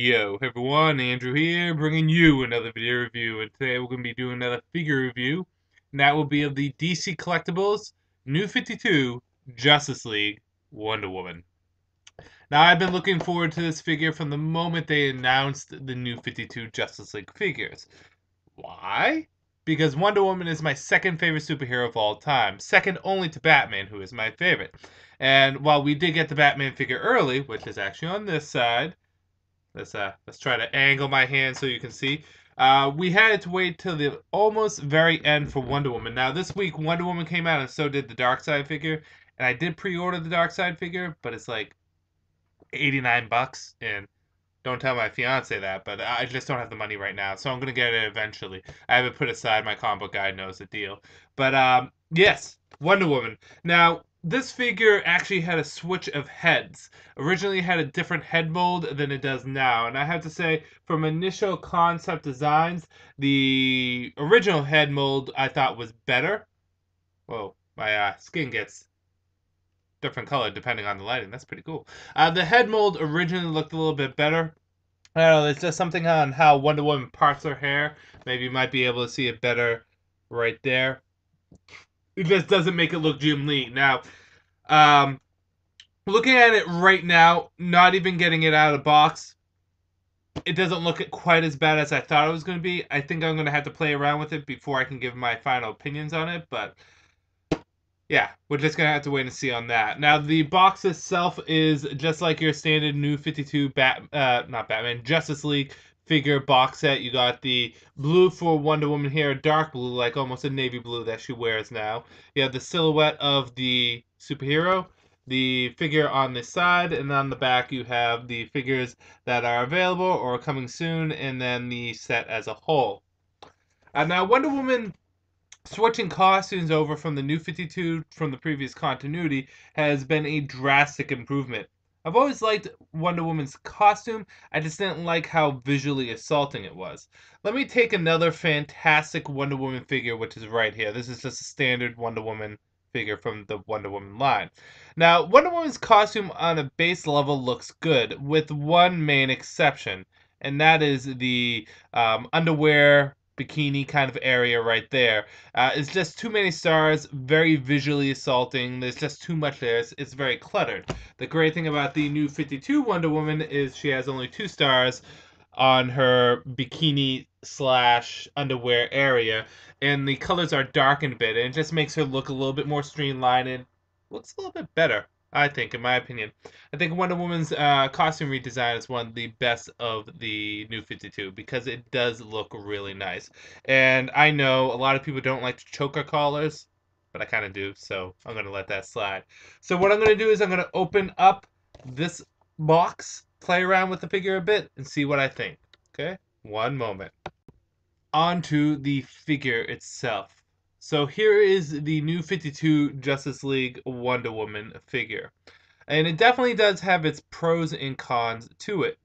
Yo everyone, Andrew here, bringing you another video review, and today we're going to be doing another figure review, and that will be of the DC Collectibles New 52 Justice League Wonder Woman. Now, I've been looking forward to this figure from the moment they announced the New 52 Justice League figures. Why? Because Wonder Woman is my second favorite superhero of all time, second only to Batman, who is my favorite. And while we did get the Batman figure early, which is actually on this side, let's try to angle my hand so you can see. We had to wait till the almost very end for Wonder Woman. Now this week Wonder Woman came out and so did the Darkseid figure, and I did pre-order the Darkseid figure, but it's like $89, and don't tell my fiance that, but I just don't have the money right now, so I'm gonna get it eventually. I have it put aside. My comic book guy knows the deal. But yes, Wonder Woman. Now this figure actually had a switch of heads. Originally it had a different head mold than it does now, and I have to say, from initial concept designs, the original head mold I thought was better. Whoa, my skin gets different color depending on the lighting. That's pretty cool. The head mold originally looked a little bit better. I don't know, there's just something on how Wonder Woman parts her hair. Maybe you might be able to see it better right there. It just doesn't make it look Jim Lee. Now, looking at it right now, not even getting it out of the box, it doesn't look quite as bad as I thought it was going to be. I think I'm going to have to play around with it before I can give my final opinions on it, but yeah, we're just going to have to wait and see on that. Now, the box itself is just like your standard New 52 not Batman, Justice League figure box set. You got the blue for Wonder Woman here, dark blue, like almost a navy blue that she wears now. You have the silhouette of the superhero, the figure on the side, and on the back you have the figures that are available or coming soon, and then the set as a whole. Now, Wonder Woman switching costumes over from the New 52 from the previous continuity has been a drastic improvement. I've always liked Wonder Woman's costume, I just didn't like how visually assaulting it was. Let me take another fantastic Wonder Woman figure, which is right here. This is just a standard Wonder Woman figure from the Wonder Woman line. Now, Wonder Woman's costume on a base level looks good, with one main exception, and that is the underwear bikini kind of area right there. It's just too many stars, very visually assaulting. There's just too much there. It's very cluttered. The great thing about the New 52 Wonder Woman is she has only 2 stars on her bikini slash underwear area, and the colors are darkened a bit, and it just makes her look a little bit more streamlined and looks a little bit better, I think, in my opinion. I think Wonder Woman's costume redesign is one of the best of the New 52 because it does look really nice. And I know a lot of people don't like choker collars, but I kind of do, so I'm going to let that slide. So what I'm going to do is I'm going to open up this box, play around with the figure a bit, and see what I think. Okay? One moment. On to the figure itself. So here is the New 52 Justice League Wonder Woman figure. And it definitely does have its pros and cons to it.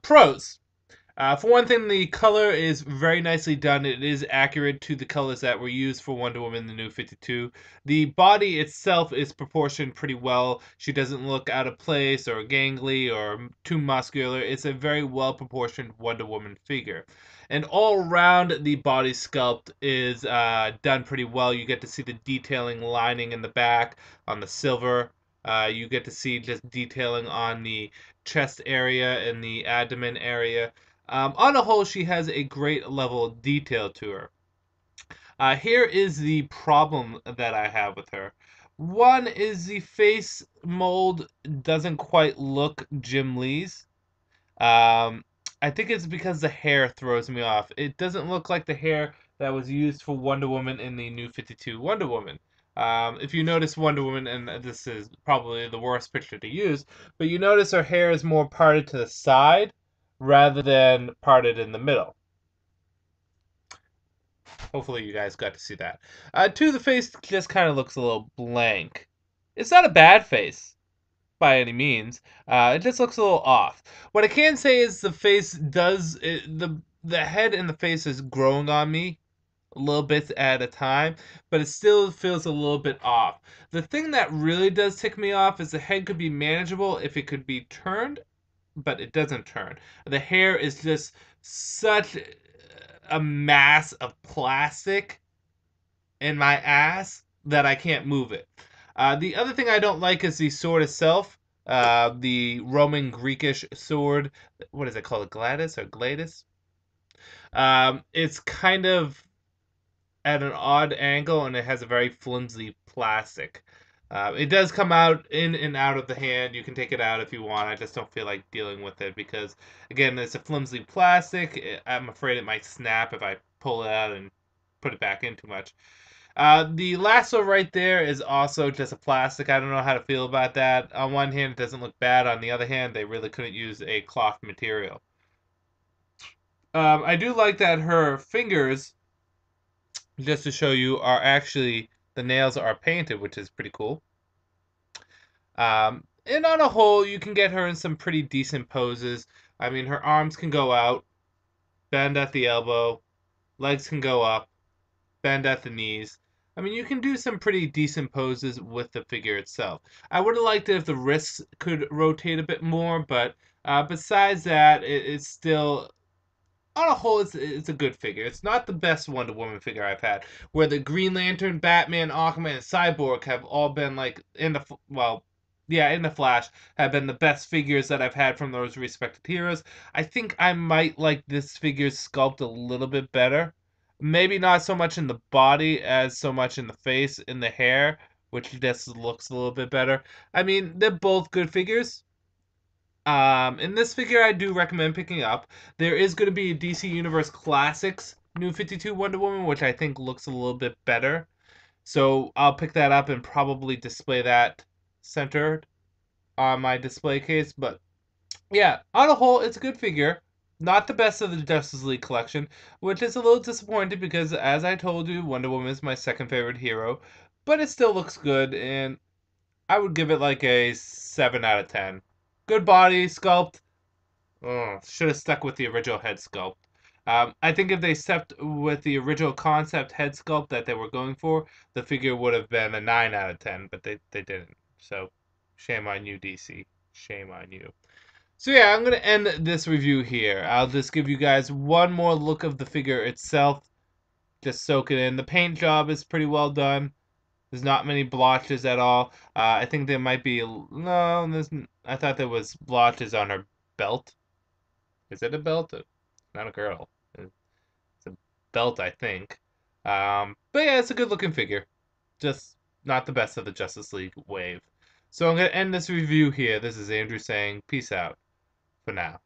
Pros. For one thing, the color is very nicely done. It is accurate to the colors that were used for Wonder Woman the New 52. The body itself is proportioned pretty well. She doesn't look out of place or gangly or too muscular. It's a very well proportioned Wonder Woman figure. And all around, the body sculpt is done pretty well. You get to see the detailing lining in the back on the silver. You get to see just detailing on the chest area and the abdomen area. On the whole, she has a great level of detail to her. Here is the problem that I have with her. One is the face mold doesn't quite look Jim Lee's. I think it's because the hair throws me off. It doesn't look like the hair that was used for Wonder Woman in the New 52 Wonder Woman. If you notice Wonder Woman, and this is probably the worst picture to use, but you notice her hair is more parted to the side rather than parted in the middle. Hopefully you guys got to see that. Two, the face just kind of looks a little blank. It's not a bad face by any means. It just looks a little off. What I can say is the face the head and the face is growing on me a little bit at a time, but it still feels a little bit off. The thing that really does tick me off is the head could be manageable if it could be turned but it doesn't turn. The hair is just such a mass of plastic in my ass that I can't move it. The other thing I don't like is the sword itself. The Roman Greekish sword. What is it called? Gladys or Gladys? It's kind of at an odd angle and it has a very flimsy plastic. It does come out in and out of the hand. You can take it out if you want. I just don't feel like dealing with it because, again, it's a flimsy plastic. I'm afraid it might snap if I pull it out and put it back in too much. The lasso right there is also just a plastic. I don't know how to feel about that. On one hand, it doesn't look bad. On the other hand, they really couldn't use a cloth material. I do like that her fingers, just to show you, are actually, the nails are painted, which is pretty cool. And on a whole, you can get her in some pretty decent poses. I mean, her arms can go out, bend at the elbow, legs can go up, bend at the knees. I mean, you can do some pretty decent poses with the figure itself. I would have liked it if the wrists could rotate a bit more, but besides that, it's still, on a whole, it's a good figure. It's not the best Wonder Woman figure I've had, where the Green Lantern, Batman, Aquaman, and Cyborg have all been like in the Flash, have been the best figures that I've had from those respective heroes. I think I might like this figure's sculpt a little bit better. Maybe not so much in the body as so much in the face, in the hair, which just looks a little bit better. I mean, they're both good figures. In this figure, I do recommend picking up. There is going to be a DC Universe Classics New 52 Wonder Woman, which I think looks a little bit better. So I'll pick that up and probably display that centered on my display case. But yeah, on a whole, it's a good figure. Not the best of the Justice League collection, which is a little disappointing because, as I told you, Wonder Woman is my second favorite hero. But it still looks good, and I would give it like a 7 out of 10. Good body, sculpt. Oh, should have stuck with the original head sculpt. I think if they stepped with the original concept head sculpt that they were going for, the figure would have been a 9 out of 10, but they didn't. So, shame on you, DC. Shame on you. So yeah, I'm going to end this review here. I'll just give you guys one more look of the figure itself. Just soak it in. The paint job is pretty well done. There's not many blotches at all. I think there might be... No, I thought there was blotches on her belt. Is it a belt? Not a girdle. It's a belt, I think. But yeah, it's a good looking figure. Just not the best of the Justice League wave. So I'm going to end this review here. This is Andrew saying peace out for now.